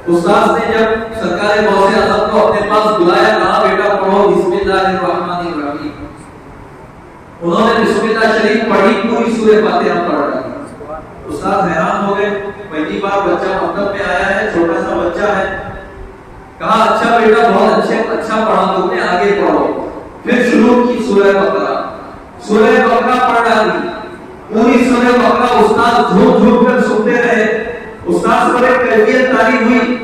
استاد نے جب سرکار غوث اعظم کو اپنے پاس بلایا، کہا بیٹا پڑھو بسم اللہ الرحمن الرحیم۔ انہوں نے بسم اللہ شریف پڑھی، پوری سورہ فاتحہ پڑھ ڈالی۔ استاد حیران ہو گئے، پہلی بار بچہ مکتب میں آیا ہے، چھوٹا سا بچہ ہے۔ کہا اچھا بیٹا بہت اچھا پڑھا تم نے، آگے پڑھو۔ پھر شروع کی سورہ بقرہ، سورہ بقرہ پڑھ ڈالی، پوری سورہ بقرہ استاد جھوم جھوم کر سنتے رہے۔ استاد پر ایک کیفیت طاری ہوئی،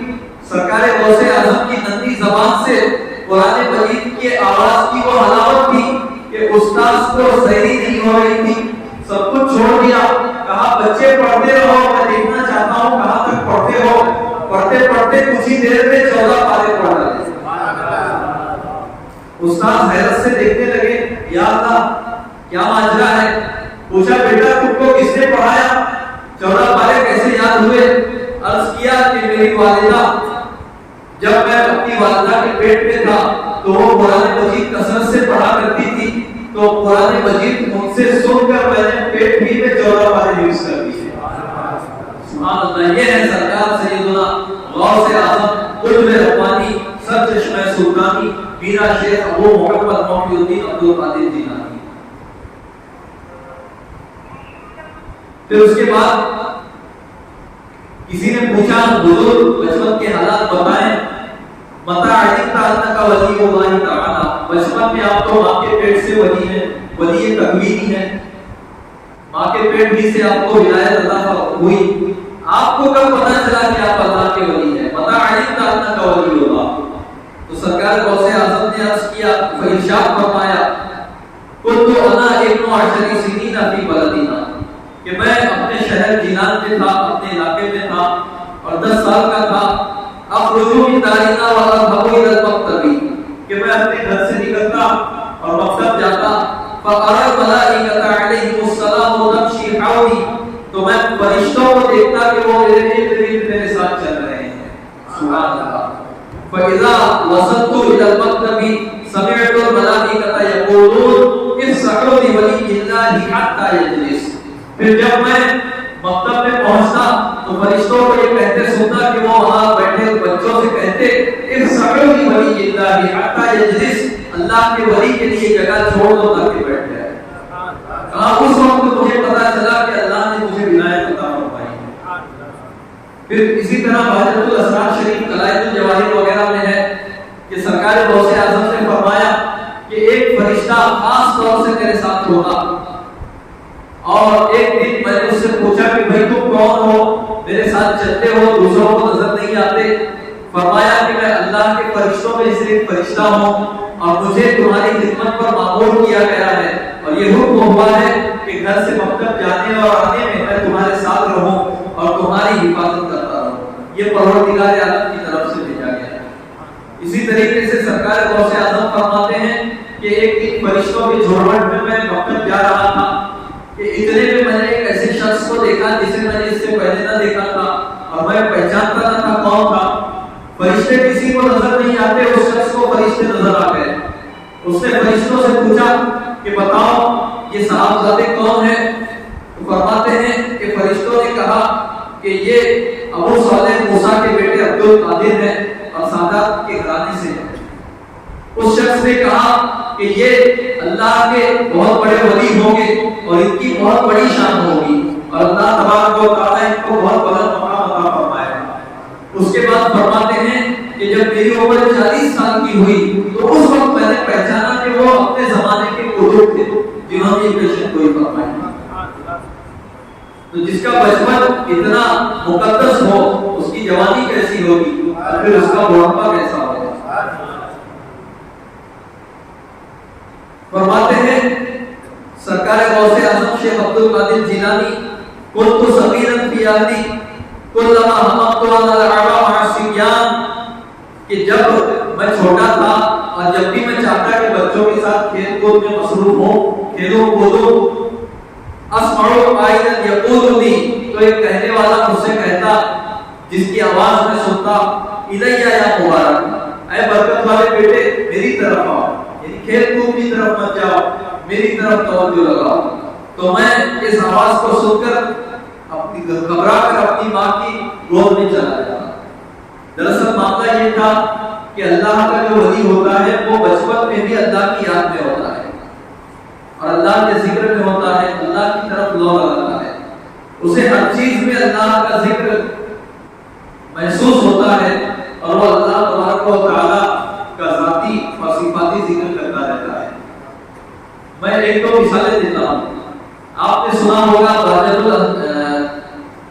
سرکار غوث اعظم کی نندی زبان سے قرآن مجید کی آواز کی وہ حلاوت تھی کہ استاد کو سیری نہیں ہو رہی تھی، سب کچھ چھوڑ دیا، کہا اب بچے پڑھتے رہو، میں دیکھنا چاہتا ہوں کہاں تک پڑھتے ہو. پڑھتے پڑھتے کچھ ہی دیر میں 14 پارے پڑھ ڈالے. استاد حیرت سے دیکھنے لگے، یا اللہ کیا ماجرا ہے؟ پوچھا بیٹا تم کو کس نے پڑھایا؟ 14 پارے کیسے یاد ہوئے؟ عرض کیا کہ میری والدہ، جب میں اپنی والدہ کے پیٹ میں تھا تو وہ قرآن مجید کثرت سے پڑھا کرتی تھی، تو قرآن مجید ان سے سن کر میں نے پیٹ بھی میں 14 پارے یوز کر دی. سبحان اللہ. یہ ہے سرکار سیدنا غوث اعظم قطب ربانی سرچشمہ سلطانی میرا شیخ ابو محمد محی الدین عبد القادر جیلانی. پھر اس کے بعد کسی نے پوچھا حضور بچپن کے حالات بتائیں. متا علمت انک ولی اللہ تعالی، بچپن میں آپ تو ماں کے پیٹ سے ولی ہیں، ولی تکوینی ہیں، ماں کے پیٹ بھی سے آپ کو ولایت عطا ہوئی. آپ کو کب پتہ چلا کہ آپ اللہ کے ولی ہیں؟ متا علمت انک ولی اللہ. تو سرکار غوث اعظم نے عرض کیا، ارشاد فرمایا كنت انا ابن 10 سنین فی بلدنا، کہ میں اپنے شہر جینان میں تھا، اپنے علاقے میں تھا اور 10 سال کا تھا. اخرج من دارنا واذهب الى المكتب، کہ میں اپنے گھر سے نکلتا اور مکتب جاتا. فارى الملائکۃ علیہم السلام تمشی حولی، تو میں فرشتوں کو دیکھتا کہ وہ میرے ساتھ چل رہے ہیں. سبحان اللہ. فاذا وصلت الى المكتب سمعت الملائکۃ یقولون افسحوا لولی اللہ حتى یجلس. پھر جب میں مکتب میں پہنچتا تو فرشتوں کو یہ کہتے سنتا کہ وہ وہاں بیٹھے بچوں سے کہتے افسحوا لولی اللہ حتى یجلس، اللہ کے ولی کے لیے جگہ چھوڑ دو تاکہ بیٹھ جائے. اس وقت مجھے پتا چلا کہ اللہ نے مجھے ولایت عطا فرمائی. پھر اسی طرح بحجت الاسرار شریف قلائد الجواہر وغیرہ میں ہے کہ سرکار غوث اعظم نے فرمایا کہ ایک فرشتہ خاص طور سے میرے ساتھ ہوگا. اور ایک دن میں نے اس سے پوچھا کہ بھائی تم کون ہو، میرے ساتھ چلتے ہو، دوسروں کو نظر نہیں آتے؟ فرمایا کہ میں اللہ کے فرشتوں میں سے ایک فرشتہ ہوں اور مجھے تمہاری خدمت پر مامور کیا گیا ہے، اور یہ حکم ہوا ہے کہ گھر سے مکتب جانے اور آنے میں تمہارے ساتھ رہوں اور تمہاری حفاظت کرتا رہوں. یہ پروردگار عالم کی طرف سے بھیجا گیا ہے. اسی طریقے سے سرکار غوث اعظم فرماتے ہیں کہ ایک دن فرشتوں کی جھرمٹ میں مکتب جا رہا تھا کہ اتنے میں میں نے ایک ایسے شخص کو دیکھا جسے میں نے اس سے پہلے نہ دیکھا تھا اور میں پہچانتا نہ تھا کون تھا. فرشتے کسی کو نظر نہیں آتے، اس شخص کو فرشتے نظر آ گئے. اس نے فرشتوں سے پوچھا کہ بتاؤ یہ صاحبزادے کون ہیں؟ تو فرماتے ہیں کہ فرشتوں نے کہا کہ یہ ابو صالح موسیٰ کے بیٹے عبد القادر ہیں اور سادات کے گھرانے سے ہیں. اس شخص نے کہا کہ یہ اللہ کے بہت بڑے ولی ہوں گے اور ان کی بہت بڑی شان ہوگی اور اللہ تبارک و تعالیٰ ان کو بہت بلند مقام عطا فرمائے گا. اس کے بعد فرماتے ہیں کہ جب میری عمر 40 سال کی ہوئی تو اس وقت میں نے پہچانا کہ وہ اپنے زمانے کے بزرگ تھے جنہوں نے یہ پیشن گوئی فرمائی. تو جس کا بچپن اتنا مقدس ہو اس کی جوانی کیسی ہوگی اور پھر اس کا بڑھاپا کیسا ہوگا. فرماتے ہیں سرکار غوث اعظم شیخ عبد القادر جیلانی كنت صغيرا في اهلي كلما هممت ان العب مع الصبيان، کہ جب میں چھوٹا تھا اور جب بھی میں چاہتا کہ بچوں کے ساتھ کھیل کود میں مصروف ہوں، کھیلوں کودوں، اسمع قائلا يقول لي، تو ایک کہنے والا مجھ سے کہتا جس کی آواز میں سنتا الیہ یا مبارک، اے برکت والے بیٹے میری طرف آؤ، یعنی کھیل کود کی طرف مت جاؤ، میری طرف توجہ لگاؤ. تو میں اس آواز کو سن کر اپنی گھبرا کر اپنی ماں کی گود میں چلا جاتا. دراصل معاملہ یہ تھا کہ اللہ کا جو ولی ہوتا ہے وہ بچپن میں بھی اللہ کی یاد میں ہوتا ہے اور اللہ کے ذکر میں ہوتا ہے، اللہ کی طرف لو لگاتا ہے، اسے ہر چیز میں اللہ کا ذکر محسوس ہوتا ہے اور وہ اللہ تبارک و تعالیٰ کا ذاتی اور صفاتی ذکر کرتا رہتا ہے. میں ایک دو مثالیں دیتا ہوں. آپ نے سنا ہوگا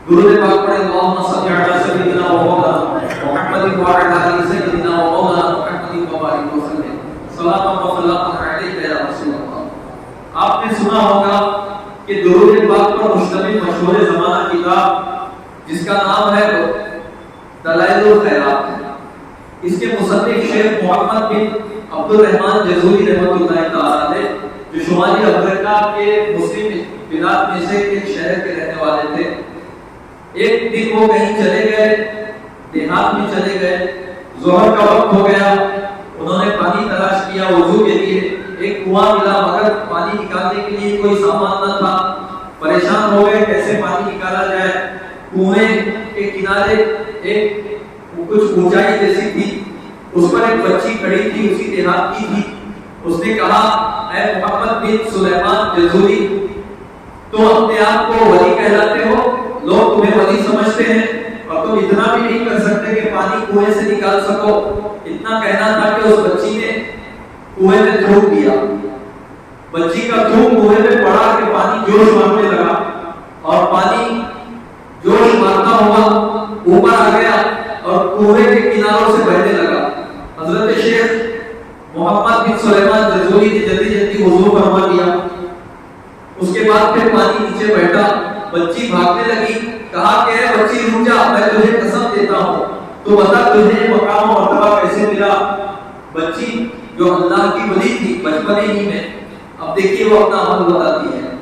درود پاک پڑھیں اللہم صلی علی سیدنا و مولانا محمد و علی سیدنا و مولانا محمد و بارک وسلم صلاۃ و سلام علیک یا رسول اللہ. آپ نے سنا ہوگا کہ درود پاک پر مشتمل مشہور زمان جس کا نام ہے دلائل الخیرات ہے۔ اس کے مصنف شیخ محمد بن عبد الرحمن جزوری رحمۃ اللہ تعالی علیہ، جو شمالی افریقہ کے مسلم بلاد میں سے ایک شہر کے رہنے والے تھے۔ ایک دن وہ کہیں چلے گئے، دیہات میں چلے گئے، ظہر کا وقت ہو گیا، انہوں نے پانی تلاش کیا وضو کے لیے، ایک کنواں ملا مگر پانی نکالنے کے لیے کوئی سامان نہ تھا، پریشان ہو گئے کیسے پانی نکالا جائے۔ کنویں کے کنارے ایک کچھ اونچائی جیسی تھی، اس پر ایک بچی کھڑی تھی، اسی دیہات کی تھی۔ اس نے کہا اے محمد بن سلیمان جزوری، تم اپنے آپ کو ولی کہلاتے ہو، لوگ تمہیں ولی سمجھتے ہیں، اور تم اتنا بھی نہیں کر سکتے کہ پانی کنویں سے نکال سکو۔ اتنا کہنا تھا کہ اس بچی نے کنویں میں تھوک دیا، بچی کا تھوک کنویں میں پڑا کہ پانی جوش مارنے لگا، اور پانی جوش مارتا ہوا اوپر آ گیا اور کنویں کے کناروں سے بہنے لگا۔ حضرت شیخ محمد بن سلیمان جزوری نے جلدی جلدی وضو فرما لیا، اس کے بعد پھر پانی نیچے بیٹھا، بچی بھاگنے لگی، کہا کہ اے بچی رک جا، میں تجھے قسم دیتا ہوں، تو بتا تجھے مقام و مرتبہ کیسے ملا۔ بچی جو اللہ کی ولی تھی بچپنے ہی میں، اب دیکھیے وہ اپنا عمل بتاتی ہے۔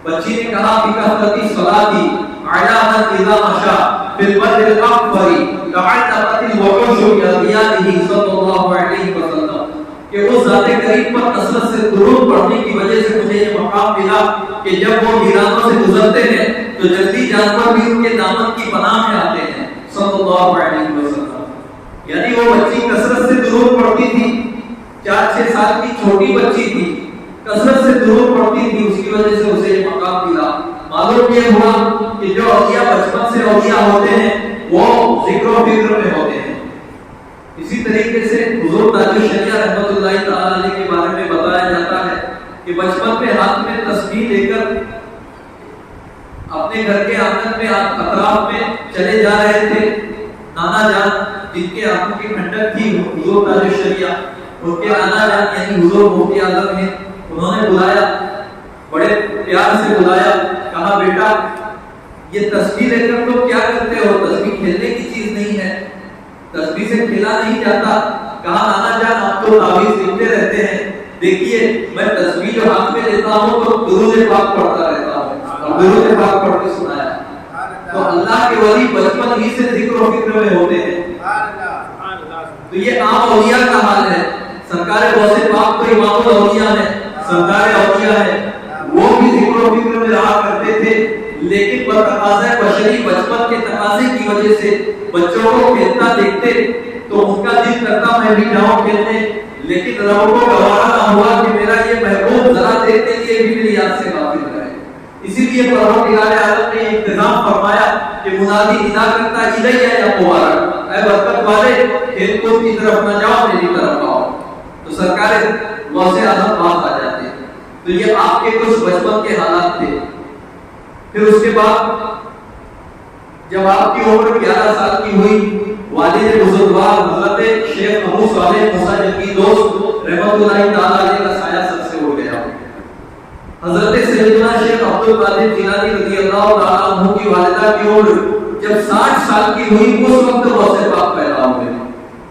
بچی نے کہا بکثرتی صلاتی علی من اذا مشى فی البر الاکبر تعلقت الوحوش بأدیانہ صلی اللہ علیہ وسلم، کہ اس ذات کریم پر کثرت سے درود پڑھنے کی وجہ سے مجھے یہ مقام ملا کہ جب وہ ویرانوں سے گزرتے ہیں تو جلدی جانور بھی ان کے دامن کی پناہ میں آتے ہیں صلی اللہ علیہ وسلم۔ یعنی وہ بچی کثرت سے درود پڑھتی تھی، 4-6 سال کی چھوٹی بچی تھی، کثرت سے درود پڑھتی تھی، اس کی وجہ سے اسے یہ مقام ملا۔ معلوم یہ ہوا کہ جو اولیاء بچپن سے اولیاء ہوتے ہیں وہ ذکر و فکر میں ہوتے ہیں۔ اسی طریقے سے حضور تاج الشریعہ رحمۃ اللہ تعالی علیہ کے بارے میں بتایا جاتا ہے کہ بچپن میں ہاتھ میں تسبیح لے کر اپنے گھر کے آنگن میں اطراف میں چلے جا رہے تھے۔ نانا جان جن کے آنکھوں کی ٹھنڈک تھی حضور تاج الشریعہ، ان کے نانا جان یعنی حضور مفتی اعظم ہیں، انہوں نے بلایا، بڑے پیار سے بلایا، کہا بیٹا یہ تسبیح لے کر تو کیا کرتے ہو؟ تسبیح کھیلنے کی چیز نہیں ہے، تسبیح سے کھیلا نہیں جاتا۔ کہا نانا جان ہم تو تعویذ لکھتے رہتے ہیں، دیکھیے میں تسبیح جو ہاتھ میں لیتا ہوں تو درود پاک پڑھتا رہتا ہوں، اور درود پاک پڑھ کے سنایا۔ تو اللہ کے ولی بچپن ہی سے ذکر و فکر میں ہوتے ہیں۔ تو یہ عام اولیاء کا حال ہے۔ سرکار غوث پاک تو امام الاولیاء ہے، سردار اولیاء ہے، وہ بھی ذکر و فکر میں رہا کرتے تھے، لیکن تقاضۂ بشری بچپن کے تقاضے کی وجہ سے بچوں کو کھیلتا دیکھتے تو ان کا دل کرتا میں بھی جاؤں کھیلنے، لیکن رب کو گوارا نہ ہوا کہ میرا یہ محبوب ذرا دیر کے لیے بھی میری یاد سے غافل رہے۔ اسی لیے پروردگار عالم نے انتظام فرمایا کہ منادی ندا کرتا الیہ یا مبارک، اے برکت والے کھیل کود کی طرف نہ جاؤ، میری طرف آؤ۔ تو سرکار غوث اعظم پاس آ جاتے۔ تو یہ آپ کے کچھ بچپن کے حالات تھے۔ پھر اس کے بعد جب آپ کی عمر 11 سال کی ہوئی، والد بزرگوار حضرت شیخ ابو صالح موسیٰ جنگی دوست رحمۃ اللہ تعالی علیہ کا سایہ سب سے اڑ گیا۔ حضرت سیدنا شیخ عبد القادر جیلانی رضی اللہ تعالی عنہ کی والدہ کی عمر جب 60 سال کی ہوئی، اس وقت غوث پاک پیدا ہوئے۔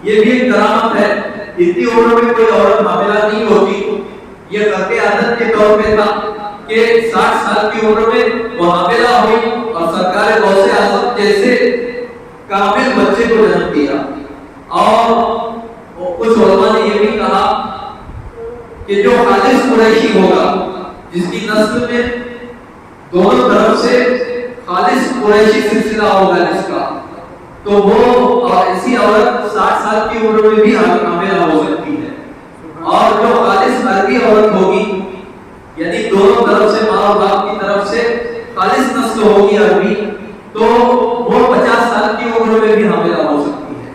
یہ بھی ایک کرامت ہے، اتنی عمر میں کوئی عورت حاملہ نہیں ہوتی۔ یہ قطع عادت کے طور پہ تھا کہ 60 سال کی عمر میں وہ حاملہ ہوئی اور سرکار غوث اعظم جیسے کامل بچے کو جنم دیا۔ اور کچھ علماء نے یہ بھی کہا کہ جو خالص قریشی ہوگا، جس کی نسل میں دونوں طرف سے خالص قریشی سلسلہ ہوگا جس کا، تو وہ اور ایسی عورت 60 سال کی عمر میں بھی حاملہ ہو سکتی ہے۔ اور جو خالص عربی عورت ہوگی، یعنی دونوں طرف سے ماں اور باپ کی طرف سے خالص نسل ہوگی عربی، تو وہ 50 سال کی عمر میں بھی حاملہ ہو سکتی ہے۔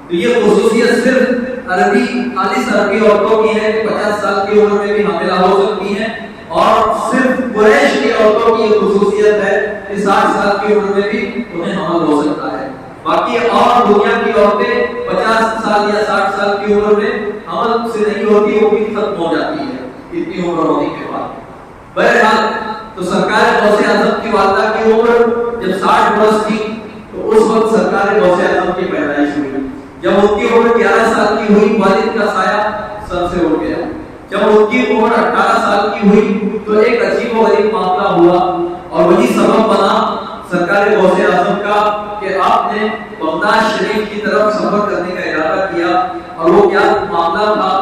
تو یہ خصوصیت صرف عربی خالص عربی عورتوں کی ہے کہ 50 سال کی عمر میں بھی حاملہ ہو سکتی ہیں، اور صرف قریش کی عورتوں کی یہ خصوصیت ہے کہ 60 سال کی عمر میں بھی انہیں حمل ہو سکتا ہے۔ باقی اور دنیا کی عورتیں 50 سال یا 60 سال کی عمر میں حمل سے نہیں ہوتی، وہ بھی ختم ہو جاتی ہے اتنی عمر ہونے کے بعد۔ بہرحال تو سرکار غوث اعظم کی والدہ کی عمر جب 60 برس تھی، تو اس وقت سرکار غوث اعظم کی پیدائش ہوئی. جب ان کی عمر 11 سال کی ہوئی والد کا سایہ سر سے اٹھ گیا. جب ان کی عمر 18 سال کی ہوئی تو ایک عجیب و غریب معاملہ ہوا اور وہی سبب بنا سرکار غوث اعظم کا کہ آپ نے بغداد شریف کی طرف سفر کرنے کا ارادہ کیا. اور وہ کیا معاملہ تھا,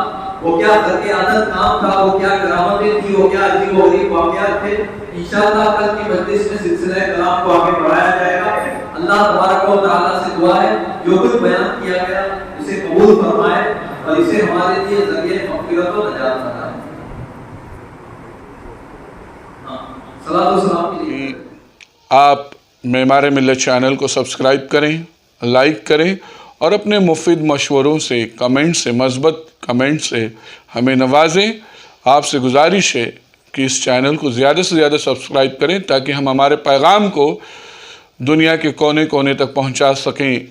وہ کیا درک عادت کام تھا, وہ کیا کرامتیں تھی, وہ کیا عجیب و غریب واقعات تھے, انشاءاللہ کل کی مجلس میں سلسلہ کلام کو آگے بڑھایا جائے گا. اللہ تبارک و تعالیٰ سے دعا ہے جو کچھ بیان کیا گیا اسے قبول فرمائے اور اسے ہمارے لیے ذریعہ مغفرت و نجات بنائے. صلاۃ و سلام کیجیے. آپ معمار ملت چینل کو سبسکرائب کریں, لائک کریں اور اپنے مفید مشوروں سے, کمنٹ سے, مثبت کمنٹ سے ہمیں نوازیں. آپ سے گزارش ہے کہ اس چینل کو زیادہ سے زیادہ سبسکرائب کریں تاکہ ہم ہمارے پیغام کو دنیا کے کونے کونے تک پہنچا سکیں.